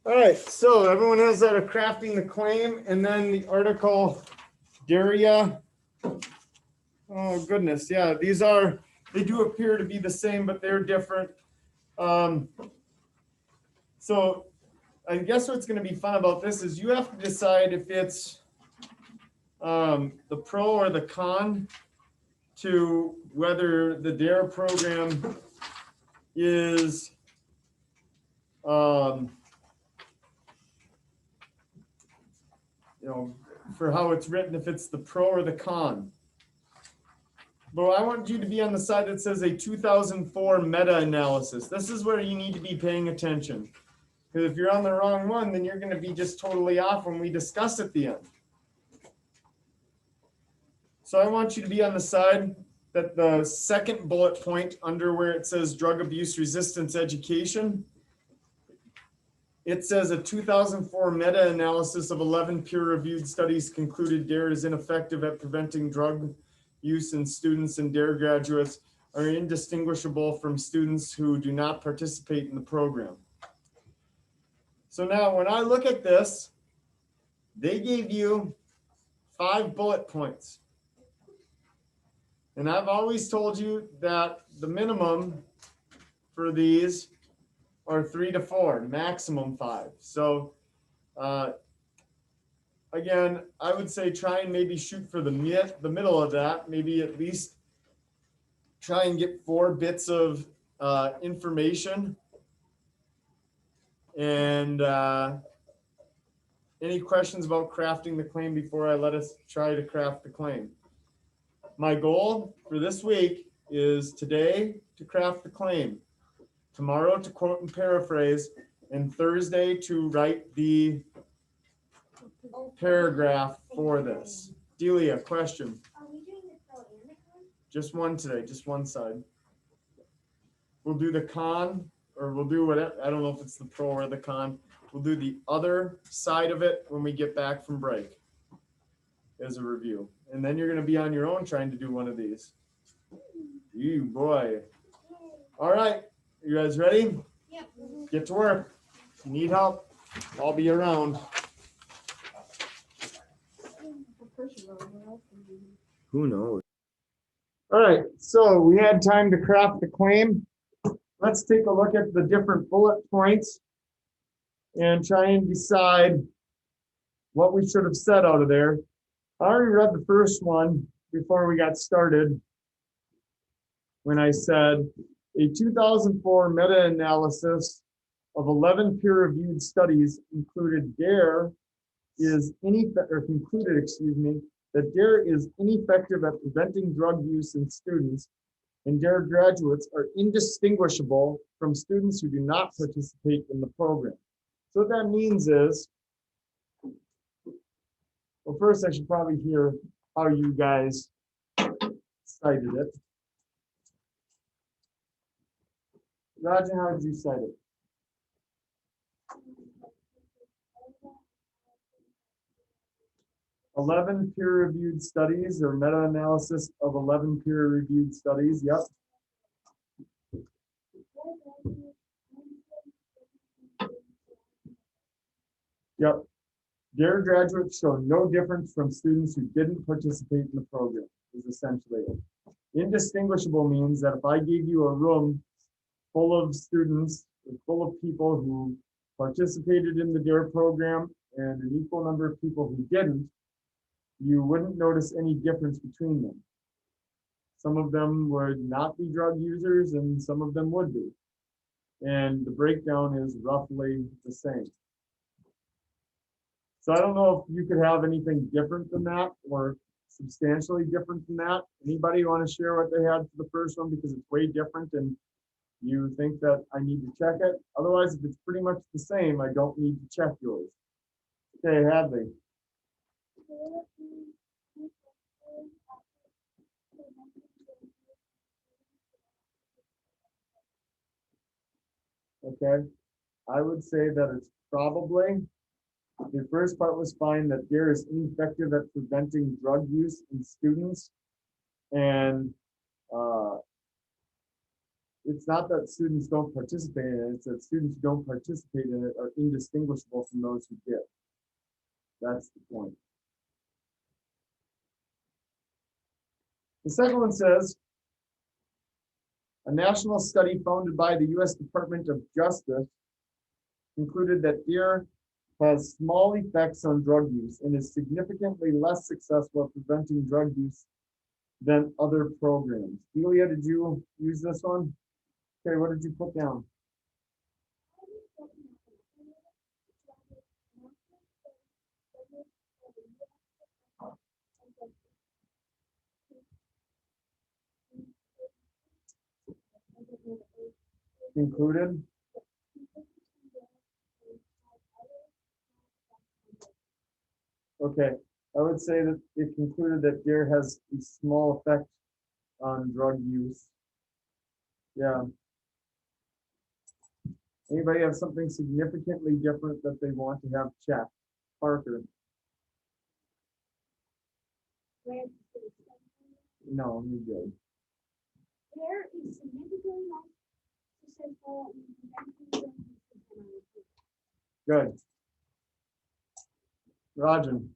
All right, so everyone has that of crafting the claim, and then the article D.A.R.E. Oh goodness, yeah, they do appear to be the same, but they're different. So I guess what's going to be fun about this is you have to decide if it's the pro or the con to whether the D.A.R.E. program is for how it's written, if it's the pro or the con. But I want you to be on the side that says a 2004 meta-analysis. This is where you need to be paying attention. Because if you're on the wrong one, then you're going to be just totally off when we discuss at the end. So I want you to be on the side that the second bullet point under where it says drug abuse resistance education, it says a 2004 meta-analysis of 11 peer-reviewed studies concluded D.A.R.E. is ineffective at preventing drug use in students, and D.A.R.E. graduates are indistinguishable from students who do not participate in the program. So now when I look at this, they gave you 5 bullet points. And I've always told you that the minimum for these are 3 to 4, maximum 5. So again, I would say try and maybe shoot for the middle of that, maybe at least try and get 4 bits of information. And any questions about crafting the claim before I let us try to craft the claim? My goal for this week is today to craft the claim, tomorrow to quote and paraphrase, and Thursday to write the paragraph for this. Delia, question? Are we doing the pro and the con? Just one today, just one side. We'll do the con, or we'll do whatever. I don't know if it's the pro or the con. We'll do the other side of it when we get back from break as a review. And then you're going to be on your own trying to do one of these. You boy. All right. You guys ready? Yep. Get to work. If you need help, I'll be around. Who knows? All right. So we had time to craft the claim. Let's take a look at the different bullet points and try and decide what we should have said out of there. I already read the first one before we got started when I said a 2004 meta-analysis of 11 peer-reviewed studies included D.A.R.E. is concluded, that D.A.R.E. is ineffective at preventing drug use in students, and D.A.R.E. graduates are indistinguishable from students who do not participate in the program. So what that means is, well, first I should probably hear how you guys cited it. Roger, how did you cite it? "11 peer-reviewed studies," or meta-analysis of 11 peer-reviewed studies. Yep. Yep. D.A.R.E. graduates show no difference from students who didn't participate in the program, is essentially it. Indistinguishable means that if I gave you a room full of students, full of people who participated in the D.A.R.E. program and an equal number of people who didn't, you wouldn't notice any difference between them. Some of them would not be drug users and some of them would be. And the breakdown is roughly the same. So I don't know if you could have anything different than that or substantially different than that. Anybody want to share what they had for the first one because it's way different and you think that I need to check it? Otherwise, if it's pretty much the same, I don't need to check yours. Okay, Hadley. Okay, I would say that it's probably, the first part was fine, that D.A.R.E. is ineffective at preventing drug use in students, and it's not that students don't participate in it, it's that students who don't participate in it are indistinguishable from those who did. That's the point. The second one says, a national study funded by the U.S. Department of Justice concluded that D.A.R.E has small effects on drug use and is significantly less successful at preventing drug use than other programs. Delia, did you use this one? Okay, what did you put down? Included? Okay, I would say that it concluded that D.A.R.E has a small effect on drug use. Yeah. Anybody have something significantly different that they want to have checked? Parker? No, you good. There is significantly less successful in preventing drug use. Good. Rajan?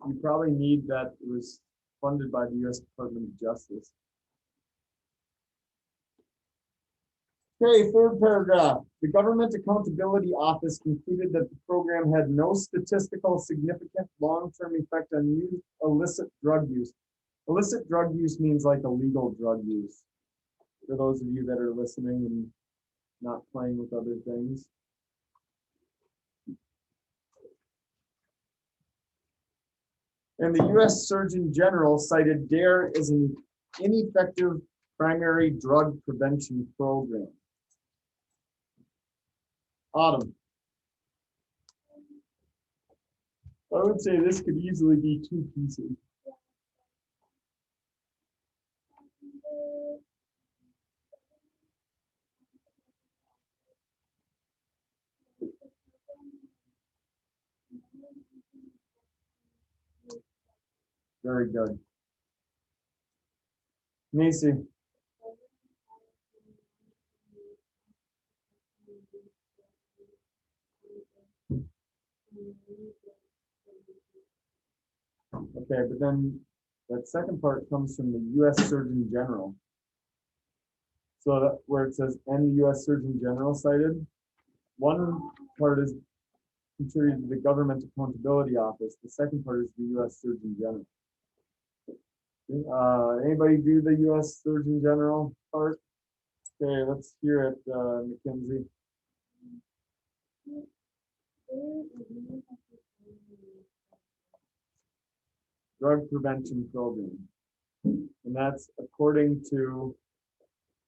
You probably need that it was funded by the U.S. Department of Justice. Okay, third paragraph. The Government Accountability Office concluded that the program had no statistical significant long-term effect on illicit drug use. Illicit drug use means like illegal drug use. For those of you that are listening and not playing with other things. And the U.S. Surgeon General cited D.A.R.E as an ineffective primary drug prevention program. Autumn. I would say this could easily be two pieces. Very good. Macy. Okay, but then that second part comes from the U.S. Surgeon General. So that where it says, and the U.S. Surgeon General cited, one part is contributed to the Government Accountability Office. The second part is the U.S. Surgeon General. Anybody do the U.S. Surgeon General part? Okay, let's hear it, Mackenzie. Drug prevention program. And that's according to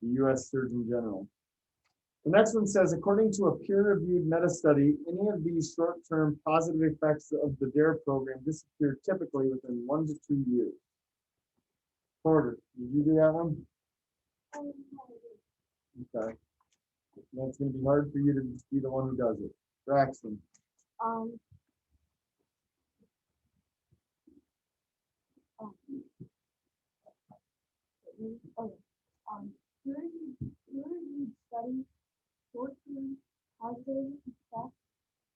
the U.S. Surgeon General. The next one says, according to a peer-reviewed meta-study, any of these short-term positive effects of the D.A.R.E program disappear typically within 1 to 2 years. Porter, did you do that one? Okay. That's going to be hard for you to be the one who does it. Braxton. Peer-reviewed study short-term positive effects.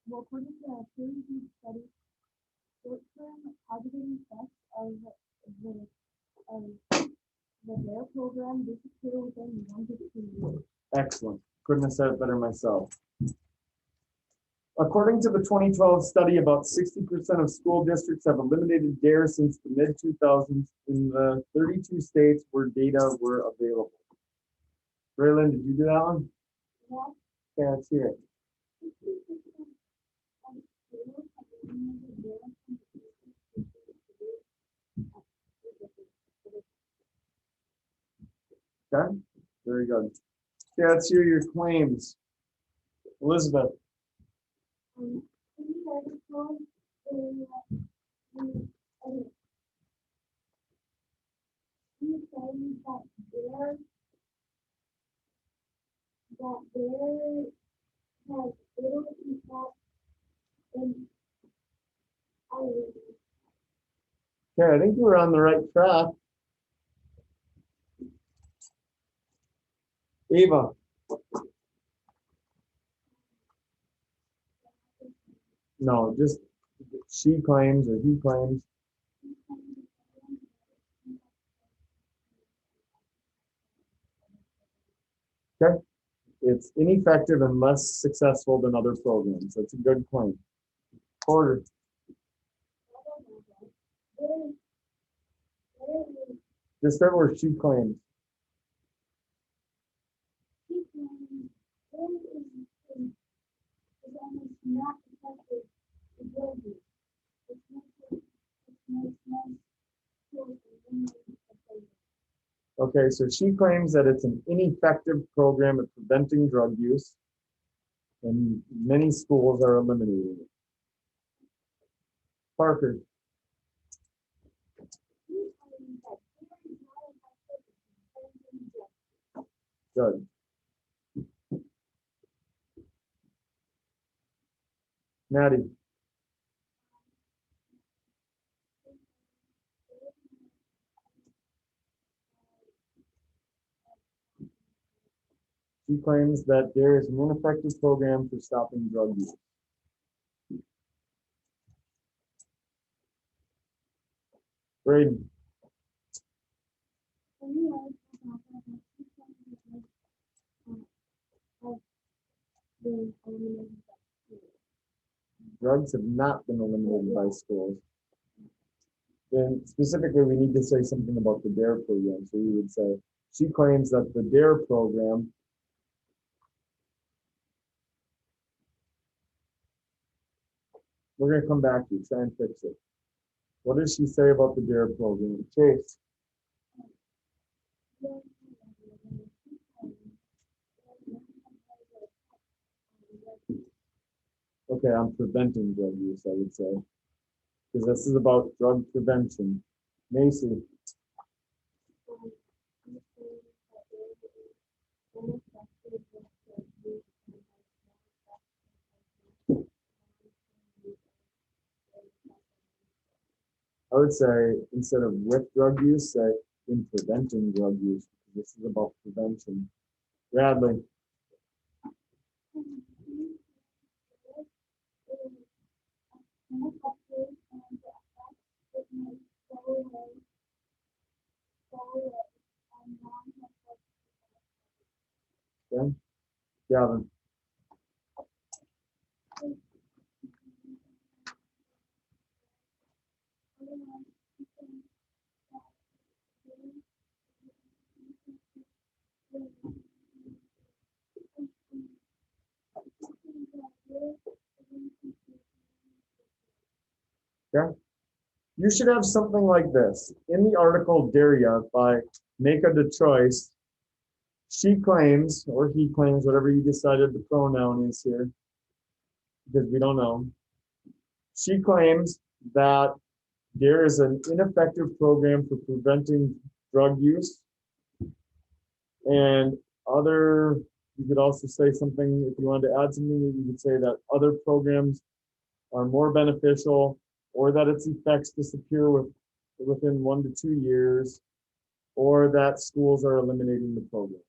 Well, according to a peer-reviewed study, short-term positive effects of the D.A.R.E program disappear within 1 to 2 years. Excellent. Couldn't have said it better myself. According to the 2012 study, about 60% of school districts have eliminated D.A.R.E since the mid-2000s in the 32 states where data were available. Braylon, did you do that one? Yeah. Okay, let's hear it. Okay, very good. Okay, let's hear your claims. Elizabeth. In the article, he saying that D.A.R.E has little impact in Okay, I think you were on the right track. Eva. No, just she claims or he claims. Okay. It's ineffective and less successful than other programs. That's a good claim. Porter. Just start where she claims. Okay, so she claims that it's an ineffective program at preventing drug use, and many schools are eliminating it. Parker. Good. Maddie. She claims that there is an ineffective program for stopping drug use. Braden. Drugs have not been eliminated by schools. Then specifically, we need to say something about the D.A.R.E program. So you would say, she claims that the D.A.R.E program we're going to come back to try and fix it. What does she say about the D.A.R.E program? Chase. Okay, I'm preventing drug use, I would say. Because this is about drug prevention. Macy. I would say instead of with drug use, say in preventing drug use. This is about prevention. Bradley. Okay. Gavin. Okay. You should have something like this. In the article D.A.R.E by Make a Choice, she claims, or he claims, whatever you decided the pronoun is here, because we don't know. She claims that there is an ineffective program for preventing drug use. And you could also say something, if you wanted to add something, you could say that other programs are more beneficial, or that its effects disappear within 1 to 2 years, or that schools are eliminating the program.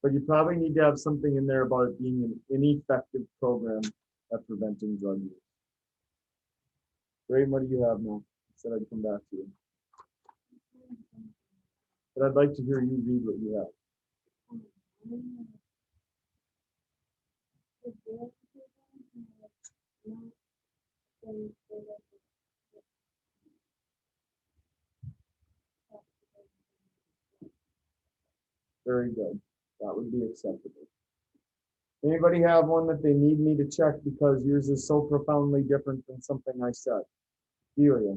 But you probably need to have something in there about it being an ineffective program at preventing drug use. Great, what do you have now? I said I'd come back to you. But I'd like to hear you read what you have. Very good. That would be acceptable. Anybody have one that they need me to check because yours is so profoundly different than something I said? Delia.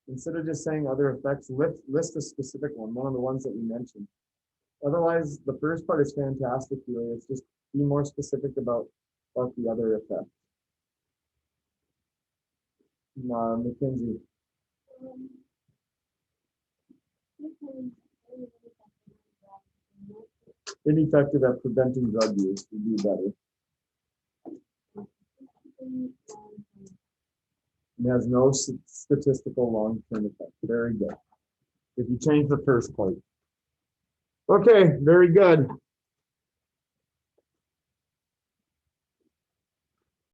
Instead of just saying other effects, list a specific one of the ones that we mentioned. Otherwise, the first part is fantastic, Delia. It's just be more specific about the other effects. Mackenzie. Um, because very effective at drug use, Ineffective at preventing drug use would be better. statistically It has no statistical long-term effect. Very good. If you change the first part. Okay, very good.